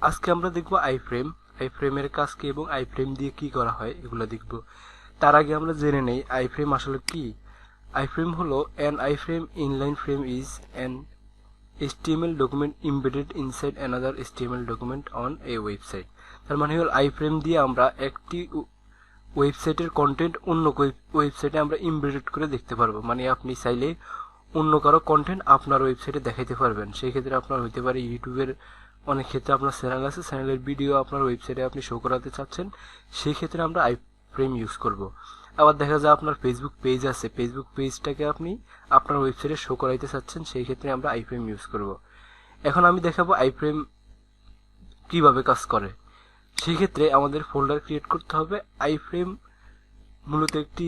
আজকে আমরা দেখব আইফ্রেমের কাজ কি এবং আইফ্রেম দিয়ে কি করা হয় এগুলো দেখব। তার আগে আমরা জেনে নেই আইফ্রেম আসলে কি। আইফ্রেম হলো an iframe inline frame is an HTML document embedded inside another HTML document on a website। তার মানে হলো আইফ্রেম দিয়ে আমরা একটি ওয়েবসাইটের কন্টেন্ট অন্য ওয়েবসাইটে আমরা এমবেডেড করে দেখতে পারবো। মানে আপনি চাইলে অন্য কারো কন্টেন্ট আপনার ওয়েবসাইটে দেখাইতে পারবেন। সেই ক্ষেত্রে আপনার হইতে পারে ইউটিউবের অনেক ক্ষেত্রে আপনার চ্যানেল আছে, চ্যানেলের ভিডিও আপনার ওয়েবসাইটে আপনি শো করাতে চাচ্ছেন, সেই ক্ষেত্রে আমরা আইফ্রেম ইউজ করব। আবার দেখা যায় আপনার ফেসবুক পেজ আছে, ফেসবুক পেজটাকে আপনি আপনার ওয়েবসাইটে শো করাইতে চাচ্ছেন, সেই ক্ষেত্রে আমরা আইফ্রেম ইউজ করব। এখন আমি দেখাবো আইফ্রেম কিভাবে কাজ করে। সেই ক্ষেত্রে আমাদের ফোল্ডার ক্রিয়েট করতে হবে। আইফ্রেম মূলত একটি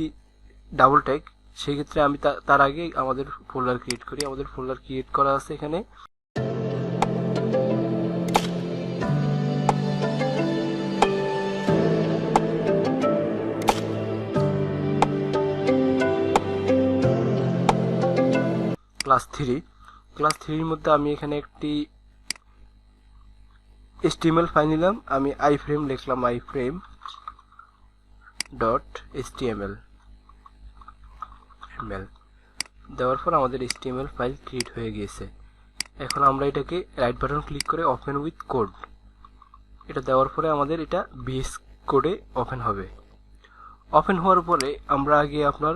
ডাবল ট্যাগ, সেই ক্ষেত্রে আমি তার আগে আমাদের ফোল্ডার ক্রিয়েট করি। আমাদের ফোল্ডার ক্রিয়েট করা আছে এখানে। ক্লাস 3 মধ্যে আমি এখানে একটি HTML ফাইল নিলাম। আমি আইফ্রেম লিখলাম, আইফ্রেম ডট HTML দেওয়ার পর আমাদের HTML ফাইল ক্রিয়েট হয়ে গিয়েছে। এখন আমরা এটাকে রাইট বাটন ক্লিক করে ওপেন উইথ কোড, এটা দেওয়ার পরে আমাদের এটা VS কোডে ওপেন হবে। ওপেন হওয়ার পরে আমরা আগে আপনার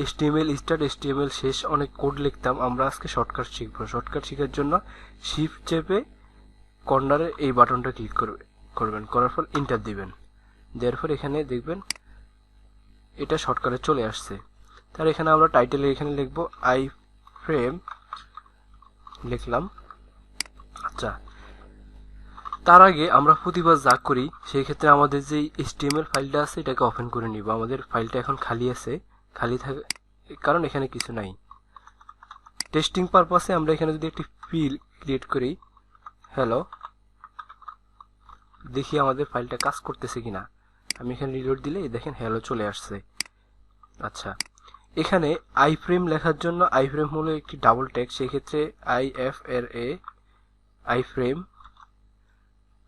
HTML স্টার্ট, HTML শেষ অনেক কোড লিখতাম। আমরা আজকে শর্টকাট শিখব। শর্টকাট শেখার জন্য শিফট চেপে কর্নারে এই বাটনটা ক্লিক করবেন, করার পর এন্টার দিবেন। দেওয়ার পর এখানে দেখবেন এটা শর্টকাটে চলে আসছে। তার এখানে আমরা টাইটেলে এখানে লিখব আইফ্রেম লিখলাম। আচ্ছা, তার আগে আমরা প্রতিবার যা করি সেই ক্ষেত্রে আমাদের যে HTML ফাইলটা আছে এটাকে ওপেন করে নিব। আমাদের ফাইলটা এখন খালি আছে, খালি থাকে কারণ এখানে কিছু নাই। টেস্টিং পারপাসে আমরা এখানে যদি একটি ফিল ক্রিয়েট করি, হ্যালো, দেখি আমাদের ফাইলটা কাজ করতেছে কিনা। আমি এখানে রিলোড দিলে দেখেন হ্যালো চলে আসছে। আচ্ছা, এখানে আইফ্রেম লেখার জন্য আইফ্রেম হলো একটি ডাবল ট্যাগ, সেই ক্ষেত্রে IFRA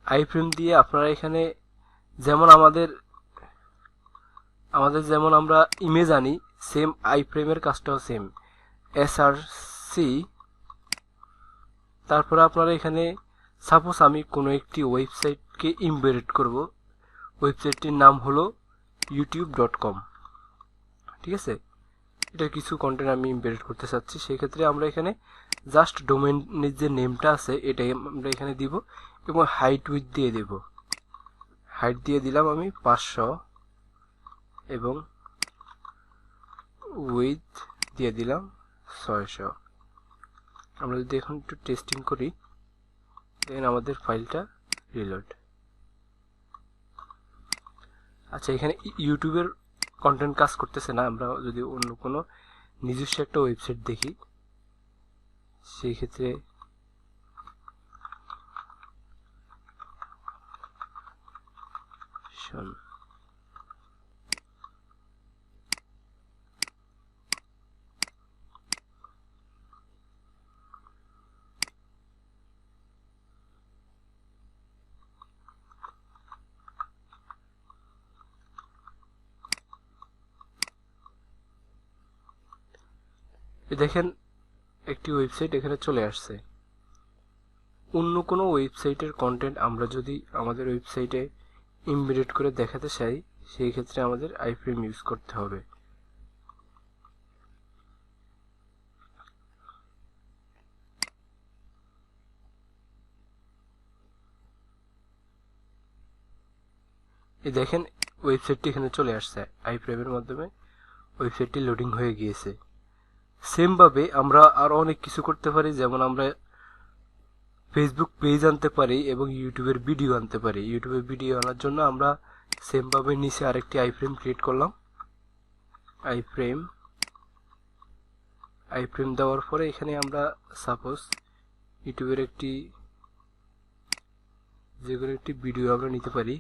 আইফ্রেম দিয়ে আপনারা এখানে যেমন আমাদের যেমন আমরা ইমেজ আনি, সেম আইফ্রেমের কাজটাও সেম SRC। তারপরে আপনারা এখানে সাপোজ আমি কোনো একটি ওয়েবসাইটকে এমবেডেড করব, ওয়েবসাইটটির নাম হলো youtube.com। ঠিক আছে, এটা কিছু কন্টেন্ট আমি এমবেডেড করতে চাচ্ছি, সেই ক্ষেত্রে আমরা এখানে জাস্ট ডোমেইনের যে নেমটা আছে এটাই আমরা এখানে দিব এবং হাইট উইথ দিয়ে দেব। হাইট দিয়ে দিলাম আমি 500 এবং উইথ দিয়ে দিলাম 600। আমরা যদি এখন একটু টেস্টিং করি, দেখেন আমাদের ফাইলটা রিলোড। আচ্ছা, এখানে ইউটিউবের কন্টেন্ট কাজ করতেছে না। আমরা যদি অন্য কোনো নিজস্ব একটা ওয়েবসাইট দেখি, সেই ক্ষেত্রে দেখেন একটি ওয়েবসাইট এখানে চলে আসছে। অন্য কোনো ওয়েবসাইটের কন্টেন্ট আমরা যদি আমাদের ওয়েবসাইটে এমবেডেড করে দেখাতে চাই, সেই ক্ষেত্রে আমাদের আইফ্রেম ইউজ করতে হবে। এই দেখেন ওয়েবসাইটটি এখানে চলে আসছে, আইফ্রেমের মাধ্যমে ওয়েবসাইটটি লোডিং হয়ে গিয়েছে। সেম ভাবে আমরা আরো অনেক কিছু করতে পারি, যেমন আমরা ফেসবুক পেজ আনতে পারি এবং ইউটিউবের ভিডিও আনতে পারি। ইউটিউবের ভিডিও আনার জন্য আমরা সেম ভাবে নিচে আরেকটি আইফ্রেম ক্রিয়েট করলাম। আইফ্রেম দেওয়ার পরে এখানে আমরা সাপোজ ইউটিউবের যে কোনো একটি ভিডিও আমরা নিতে পারি।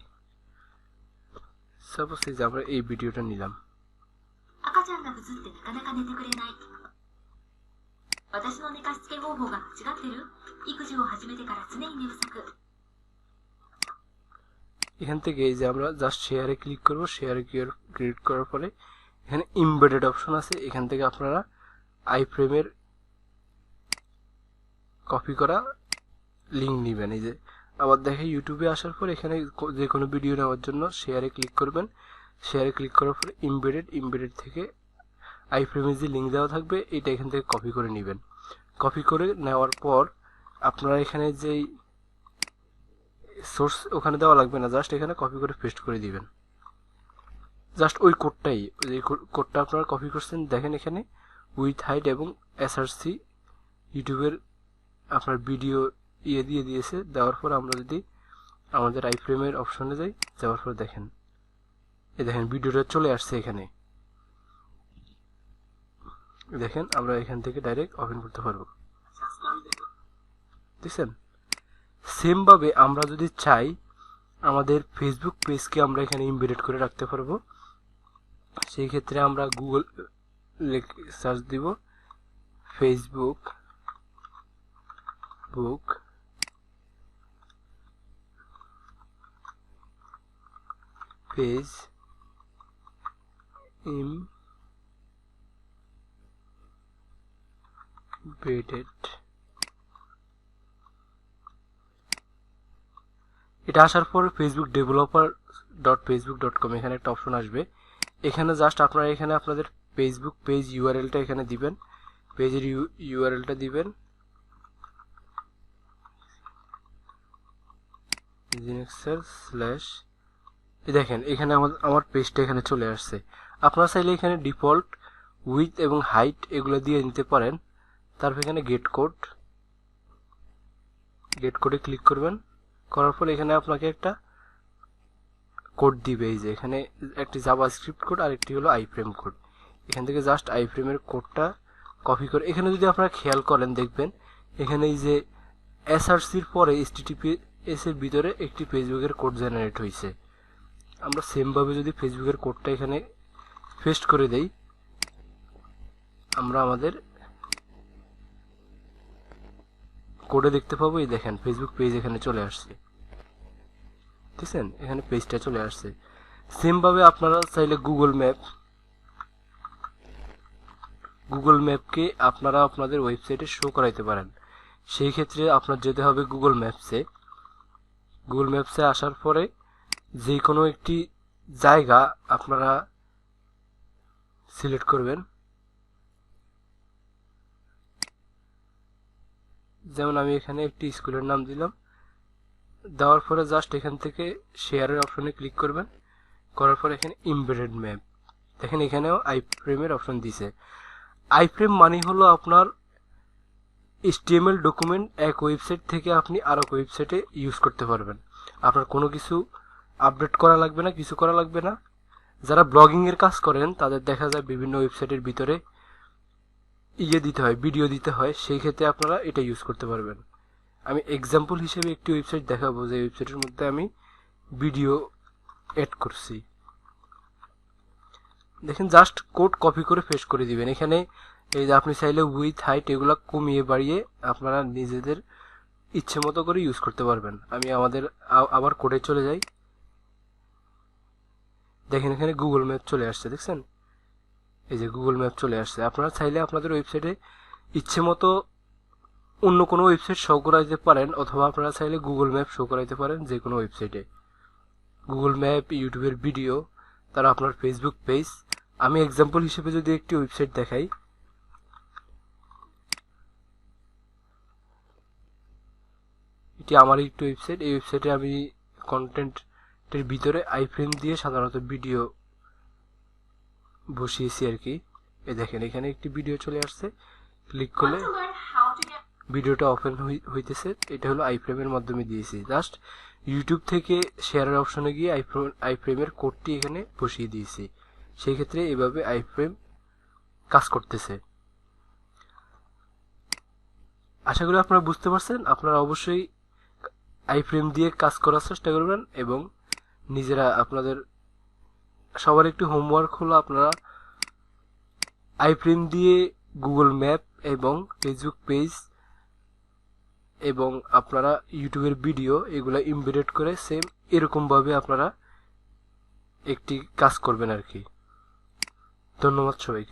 সাপোজ এই যে আমরা এই ভিডিওটা নিলাম। এখান থেকে এই যে আমরা জাস্ট শেয়ারে ক্লিক করব, শেয়ারে ক্লিক করার পরে এখানে এমবেডেড অপশন আছে, এখান থেকে আপনারা আইফ্রেমের কপি করা লিঙ্ক নেবেন। এই যে আবার দেখে ইউটিউবে আসার পর এখানে যে কোনো ভিডিও নেওয়ার জন্য শেয়ারে ক্লিক করবেন, শেয়ারে ক্লিক করার পরে এমবেডেড থেকে আইফ্রেমের যে লিঙ্ক দেওয়া থাকবে এটা এখান থেকে কপি করে নেবেন। কপি করে নেওয়ার পর আপনারা এখানে যেই সোর্স ওখানে দেওয়া লাগবে না, জাস্ট এখানে কপি করে পেস্ট করে দিবেন। জাস্ট ওই কোডটাই, যে কোডটা আপনারা কপি করছেন দেখেন এখানে উইথ হাইট এবং এসআরসি ইউটিউবের আপনার ভিডিও দিয়ে দিয়েছে। দেওয়ার পর আমরা যদি আমাদের আইফ্রেমের অপশনে যাই, যাওয়ার পর দেখেন এই দেখেন ভিডিওটা চলে আসছে এখানে। দেখেন আমরা এখান থেকে ডাইরেক্ট ওপেন করতে পারবো, দেখছেন। সেম ভাবে আমরা যদি চাই আমাদের ফেসবুক পেজকে আমরা এখানে এমবেডেড করে রাখতে পারবো। সেই ক্ষেত্রে আমরা গুগল সার্চ দিব ফেসবুক পেজ এমবেডেড। এটা আসার পর ফেসবুক developer.facebook.com এখানে একটা অপশন আসবে। এখানে জাস্ট আপনারা এখানে আপনাদের ফেসবুক পেজ ইউআরএলটা এখানে দিবেন, পেজের ইউআরএলটা দিবেন দেখেন এখানে আমার পেজটা এখানে চলে আসছে। আপনারা চাইলে এখানে ডিফল্ট উইথ এবং হাইট এগুলো দিয়ে নিতে পারেন। তারপর এখানে গেট কোডে ক্লিক করবেন, করার পর এখানে আপনাকে একটা কোড দিবে। এই যে এখানে একটি জাভাস্ক্রিপ্ট কোড আর একটি হলো আইফ্রেম কোড। এখান থেকে জাস্ট আইফ্রেমের কোডটা কপি করে এখানে যদি আপনারা খেয়াল করেন দেখবেন এখানে এই যে এসআরসির পরে HTTPS এর ভিতরে একটি ফেসবুকের কোড জেনারেট হয়েছে। আমরা সেম ভাবে যদি ফেসবুকের কোডটা এখানে পেস্ট করে দেই, আমরা আমাদের কোডে দেখতে পাবো এই দেখেন ফেসবুক পেজ এখানে চলে আসছে, দেখছেন এখানে পেজটা চলে আসছে। সেম ভাবে আপনারা চাইলে গুগল ম্যাপকে আপনারা আপনাদের ওয়েবসাইটে শো করাইতে পারেন। সেই ক্ষেত্রে আপনার যেতে হবে গুগল ম্যাপসে আসার পরে যে কোনো একটি জায়গা আপনারা সিলেক্ট করবেন। যেমন আমি এখানে একটি স্কুলের নাম দিলাম, দেওয়ার পরে জাস্ট এখান থেকে শেয়ারের অপশনে ক্লিক করবেন, করার পরে এখানে এমবেডেড ম্যাপ দেখেন এখানেও আইফ্রেমের অপশন দিছে। আইফ্রেম মানে হলো আপনার HTML ডকুমেন্ট এক ওয়েবসাইট থেকে আপনি আরেক ওয়েবসাইটে ইউজ করতে পারবেন। আপনার কোনো কিছু আপডেট করা লাগবে না, কিছু করা লাগবে না। যারা ব্লগিং এর কাজ করেন তাদের দেখা যায় বিভিন্ন ওয়েবসাইটের ভিতরে দিতে হয়, ভিডিও দিতে হয়, সেই ক্ষেত্রে আপনারা এটা ইউজ করতে পারবেন। আমি এক্সাম্পল হিসেবে একটি ওয়েবসাইট দেখাবো যে ওয়েবসাইটের মধ্যে আমি ভিডিও এড করছি। দেখেন জাস্ট কোড কপি করে পেস্ট করে দিবেন। এখানে এই যে আপনি চাইলে উইথ হাইট এগুলা কমিয়ে বাড়িয়ে আপনারা নিজেদের ইচ্ছে মতো করে ইউজ করতে পারবেন। আমি আবার কোডে চলে যাই, দেখেন এখানে গুগল ম্যাপ চলে আসছে, দেখছেন এই যে গুগল ম্যাপ চলে আসছে। আপনারা চাইলে আপনাদের ওয়েবসাইটে ইচ্ছে মতো অন্য কোনো ওয়েবসাইট শো করাইতে পারেন, অথবা আপনারা চাইলে গুগল ম্যাপ শো করাইতে পারেন যে কোনো ওয়েবসাইটে। গুগল ম্যাপ, ইউটিউবের ভিডিও, তারা আপনার ফেসবুক পেজ। আমি এক্সাম্পল হিসেবে যদি একটি ওয়েবসাইট দেখাই, এটি আমার একটি ওয়েবসাইট। এই ওয়েবসাইটে আমি কন্টেন্টের ভিতরে আইফ্রেম দিয়ে সাধারণত ভিডিও বসিয়েছি আর কি। এই দেখেন এখানে একটি ভিডিও চলে আসছে, ক্লিক করলে ভিডিওটা ওপেন হইতেছে। এটা হলো আইফ্রেমের মাধ্যমে দিয়েছি। জাস্ট ইউটিউব থেকে শেয়ারের অপশনে গিয়ে আইফ্রেমের কোডটি এখানে বসিয়ে দিয়েছি। সেই ক্ষেত্রে এভাবে আইফ্রেম কাজ করতেছে। আশা করি আপনারা বুঝতে পারছেন। আপনারা অবশ্যই আইফ্রেম দিয়ে কাজ করার চেষ্টা করবেন এবং নিজেরা আপনাদের সবার একটি হোমওয়ার্ক হলো আপনারা আইফ্রেম দিয়ে গুগল ম্যাপ এবং ফেসবুক পেজ এবং আপনারা ইউটিউবের ভিডিও এগুলা এমবেডেড করে সেম এরকম ভাবে আপনারা একটি কাজ করবেন আর কি। ধন্যবাদ সবাইকে।